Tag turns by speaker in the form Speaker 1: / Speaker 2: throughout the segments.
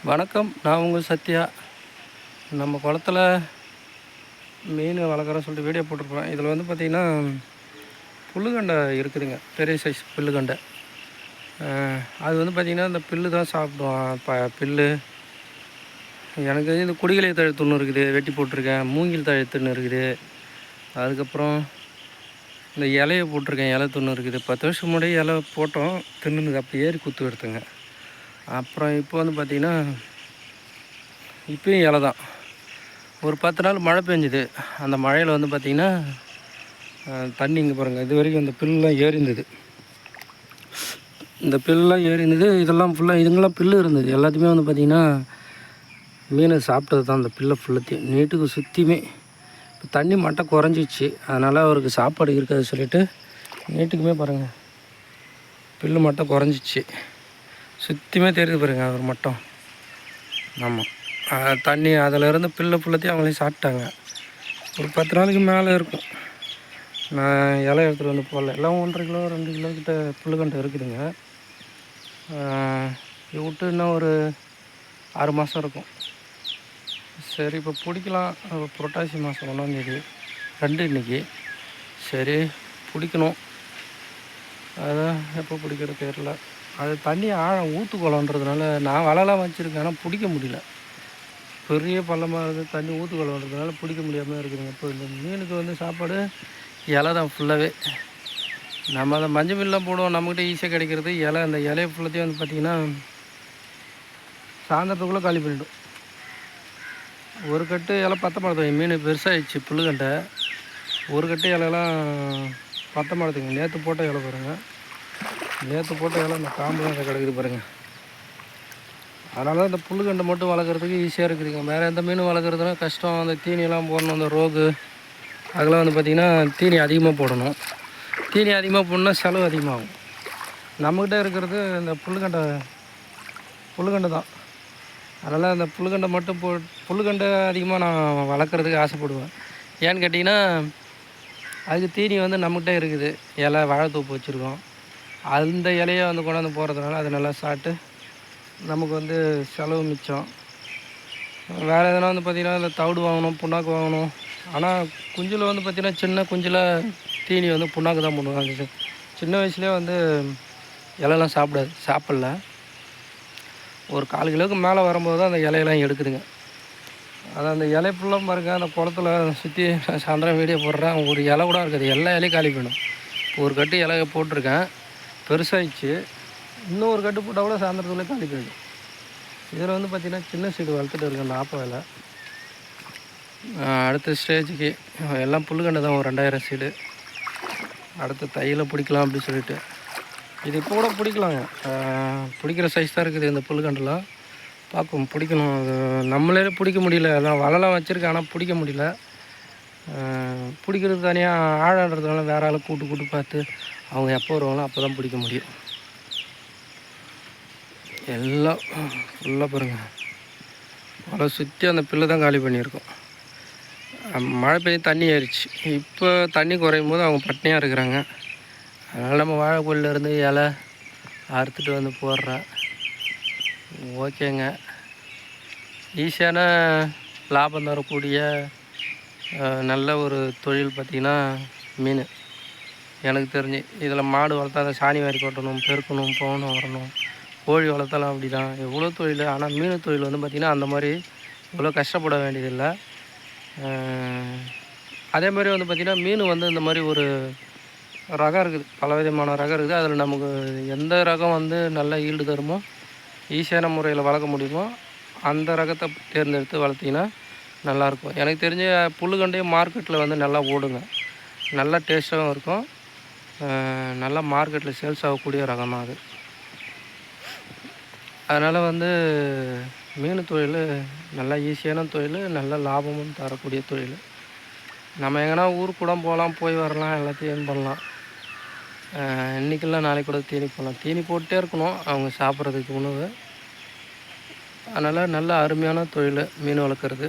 Speaker 1: வணக்கம், நான் உங்கள் சத்யா. நம்ம குளத்துல மீன் வளர்க்குறோன்னு சொல்லிட்டு வீடியோ போட்டிருப்பேன். இதில் வந்து பார்த்திங்கன்னா புல்லுகண்டை இருக்குதுங்க, பெரிய சைஸ் புல்லுகண்டை. அது வந்து பார்த்திங்கன்னா இந்த புல்லு தான் சாப்பிடுவோம். புல்லு எனக்கு இந்த குடிகளை தழுத்துன்னு இருக்குது, வெட்டி போட்டிருக்கேன். மூங்கில் தழுத்துன்னு இருக்குது. அதுக்கப்புறம் இந்த இலையை போட்டிருக்கேன், இலை துண்ணு இருக்குது. 10 வருஷம் முன்னாடி இலை போட்டோம், தின்னுது. அப்போ ஏறி குத்து எடுத்துங்க. அப்புறம் இப்போ வந்து பார்த்திங்கன்னா இப்போயும் இலை தான். ஒரு 10 நாள் மழை பெஞ்சுது. அந்த மழையில் வந்து பார்த்திங்கன்னா தண்ணி இங்கே பாருங்கள், இது வரைக்கும் இந்த புல்லாம் ஏறிந்தது. இந்த புல்லாம் ஏறிந்தது. இதெல்லாம் ஃபுல்லாக இதுங்கெல்லாம் புல்லு இருந்தது. எல்லாத்தையுமே வந்து பார்த்திங்கன்னா மீனை சாப்பிட்டது தான். அந்த புல்லை ஃபுல்லத்தையும் நீட்டுக்கு சுற்றியுமே. இப்போ தண்ணி மட்டை குறைஞ்சிச்சு, அதனால் அவருக்கு சாப்பாடு இருக்காது சொல்லிவிட்டு நீட்டுக்குமே பாருங்கள் புல்லு மட்டை குறைஞ்சிச்சு. சுற்றியுமே தெரியுது பாருங்கள் அவர் மட்டும். ஆமாம், தண்ணி அதில் புல்லை ஃபுல்லத்தையும் அவங்களே சாப்பிட்டாங்க. ஒரு 10 நாளைக்கு மேலே இருக்கும். நான் இலை எடுத்துகிட்டு வந்து போடல. எல்லாம் 1.5 கிலோ 2 கிலோ கிட்ட புல்லுகண்டை இருக்குதுங்க. இது விட்டு இன்னும் ஒரு 6 மாதம் இருக்கும். சரி, இப்போ பிடிக்கலாம். புரட்டாசி மாதம் 1ஆந்தேதி 2 இன்றைக்கி. சரி, பிடிக்கணும். அதான் எப்போ பிடிக்கிறது தெரியல. அது தண்ணி ஆழம் ஊற்று குளம்ன்றதுனால நான் வலைலாம் வச்சுருக்கேன், ஆனால் பிடிக்க முடியல. பெரிய பள்ளமாக இருக்குது, தண்ணி ஊற்று குளம்ன்றதுனால பிடிக்க முடியாமல் இருக்குதுங்க. இப்போ இந்த மீனுக்கு வந்து சாப்பாடு இலை தான் ஃபுல்லாகவே. நம்ம அதை மஞ்சள் மீன்லாம் போடுவோம், நம்மக்கிட்ட ஈஸியாக கிடைக்கிறது இலை. அந்த இலையை ஃபுல்லத்தையும் வந்து பார்த்திங்கன்னா சாயந்தரத்துக்குள்ளே காலி பண்ணிவிடும். ஒரு கட்டு இலை பற்ற மாட்டேங்குது. மீன் பெருசாகிடுச்சு புல்லுகண்டை. ஒரு கட்டு இலையெல்லாம் பற்ற மாட்டேங்குது. நேற்று போட்ட இலை பாருங்கள், நேற்று போட்ட இலை இந்த காம்பு தான் அதை கிடக்குது பாருங்கள். அதனால தான் இந்த புல்லுகண்டை மட்டும் வளர்க்குறதுக்கு ஈஸியாக இருக்குதுங்க. வேறு எந்த மீன் வளர்க்குறதுனா கஷ்டம். அந்த தீனியெல்லாம் போடணும், அந்த ரோகு அதெல்லாம் வந்து பார்த்திங்கன்னா தீனி அதிகமாக போடணும். தீனி அதிகமாக போடணுன்னா செலவு அதிகமாகும். நம்மக்கிட்ட இருக்கிறது இந்த புல்லுகண்டை தான். அதனால் அந்த புல்லுகண்டை மட்டும் புல்லுகண்டை அதிகமாக நான் வளர்க்குறதுக்கு ஆசைப்படுவேன். ஏன்னு கேட்டிங்கன்னா அதுக்கு தீனி வந்து நம்மக்கிட்ட இருக்குது. இலை வாழைத்தோப்பு வச்சுருக்கோம். அந்த இலையை வந்து கொண்டாந்து போகிறதுனால அது நல்லா சாப்பிட்டு நமக்கு வந்து செலவு மிச்சம். வேறு எதனா வந்து பார்த்திங்கன்னா இந்த தவிடு வாங்கணும், புண்ணாக்கு வாங்கணும். ஆனால் குஞ்சில் வந்து பார்த்திங்கன்னா சின்ன குஞ்சில் தீனி வந்து புண்ணாக்கு தான் பண்ணுவாங்க. சின்ன வயசுலேயே வந்து இலையெல்லாம் சாப்பிடல. ஒரு 1/4 கிலோவுக்கு மேலே வரும்போது தான் அந்த இலையெல்லாம் எடுக்குதுங்க. அதான் அந்த இலை ஃபுல்லாக பாருங்க, அந்த குளத்துல சுற்றி சாயந்தரம் வீடியோ போடுறேன். ஒரு இலை கூட இருக்காது, எல்லா இலையும் காலி போயிடும். ஒரு கட்டு இலையை போட்டிருக்கேன், பெருசாகிடுச்சு. இன்னும் ஒரு கட்டு போட்டால் கூட சாயந்தரத்துக்குள்ளே காலி போயிடும். இதில் வந்து பார்த்திங்கன்னா சின்ன சீடு வளர்த்துட்டு இருக்கேன், அந்த ஆப்ப இலை. அடுத்த ஸ்டேஜுக்கு எல்லாம் புல்லுகண்டை தான், ஒரு 2000 சீடு. அடுத்த தையில் பிடிக்கலாம் அப்படின்னு சொல்லிட்டு. இது இப்போ கூட பிடிக்கலாங்க, பிடிக்கிற சைஸ் தான் இருக்குது இந்த புல்லுகண்டெலாம். பார்ப்போம், பிடிக்கணும். அது நம்மளே பிடிக்க முடியல. அதான் வலைலாம் வச்சுருக்கேன், ஆனால் பிடிக்க முடியல. பிடிக்கிறது தனியாக ஆழன்றதுனால வேறு ஆளை கூட்டு பார்த்து அவங்க எப்போ வருவாங்களோ அப்போ தான் பிடிக்க முடியும். எல்லாம் ஃபுல்லாக பாருங்கள், வலை சுற்றி அந்த புல்லை தான் காலி பண்ணியிருக்கோம். மழை பெய்ய தண்ணி ஏறிச்சு. இப்போ தண்ணி குறையும் போது அவங்க பட்னியாக இருக்கிறாங்க. அதனால் நம்ம வாழைப்பூலேருந்து இலை அறுத்துட்டு வந்து போடுறேன். ஓகேங்க, ஈஸியான லாபம் தரக்கூடிய நல்ல ஒரு தொழில் பார்த்திங்கன்னா மீன். எனக்கு தெரிஞ்சு இதில் மாடு வளர்த்தா அந்த சாணி வாரி கொட்டணும், பெருக்கணும், போகணும், வரணும். கோழி வளர்த்தாலும் அப்படி தான், எவ்வளோ தொழில். ஆனால் மீன் தொழில் வந்து பார்த்திங்கன்னா அந்த மாதிரி இவ்வளோ கஷ்டப்பட வேண்டியதில்லை. அதே மாதிரி வந்து பார்த்திங்கன்னா மீன் வந்து இந்த மாதிரி ஒரு ரகம் இருக்குது, பல விதமான ரகம் இருக்குது. அதில் நமக்கு எந்த ரகம் வந்து நல்ல ஈல்டு தருமோ, ஈஸியான முறையில் வளர்க்க முடியுமோ அந்த ரகத்தை தேர்ந்தெடுத்து வளர்த்திங்கன்னா நல்லாயிருக்கும். எனக்கு தெரிஞ்ச புல்லுகண்டையும் மார்க்கெட்டில் வந்து நல்லா ஓடுங்க, நல்லா டேஸ்ட்டாகவும் இருக்கும். நல்லா மார்க்கெட்டில் சேல்ஸ் ஆகக்கூடிய ரகம் தான் அது. அதனால் வந்து மீன் தொழில் நல்லா ஈஸியான தொழில், நல்ல லாபமும் தரக்கூடிய தொழில். நம்ம எங்கன்னா ஊருக்கு கூட போகலாம், போய் வரலாம், எல்லாத்தையும் ஏர்ன் பண்ணலாம். இன்றைக்கி நாளைக்கு கூட தீனி போடலாம். தீனி போட்டே இருக்கணும் அவங்க சாப்பிட்றதுக்கு உணவு. அதனால் நல்ல அருமையான தொழில் மீன் வளர்க்குறது.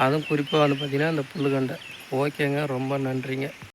Speaker 1: அதுவும் குறிப்பாக வந்து பார்த்திங்கன்னா இந்த புல்லுகண்டை. ஓகேங்க, ரொம்ப நன்றிங்க.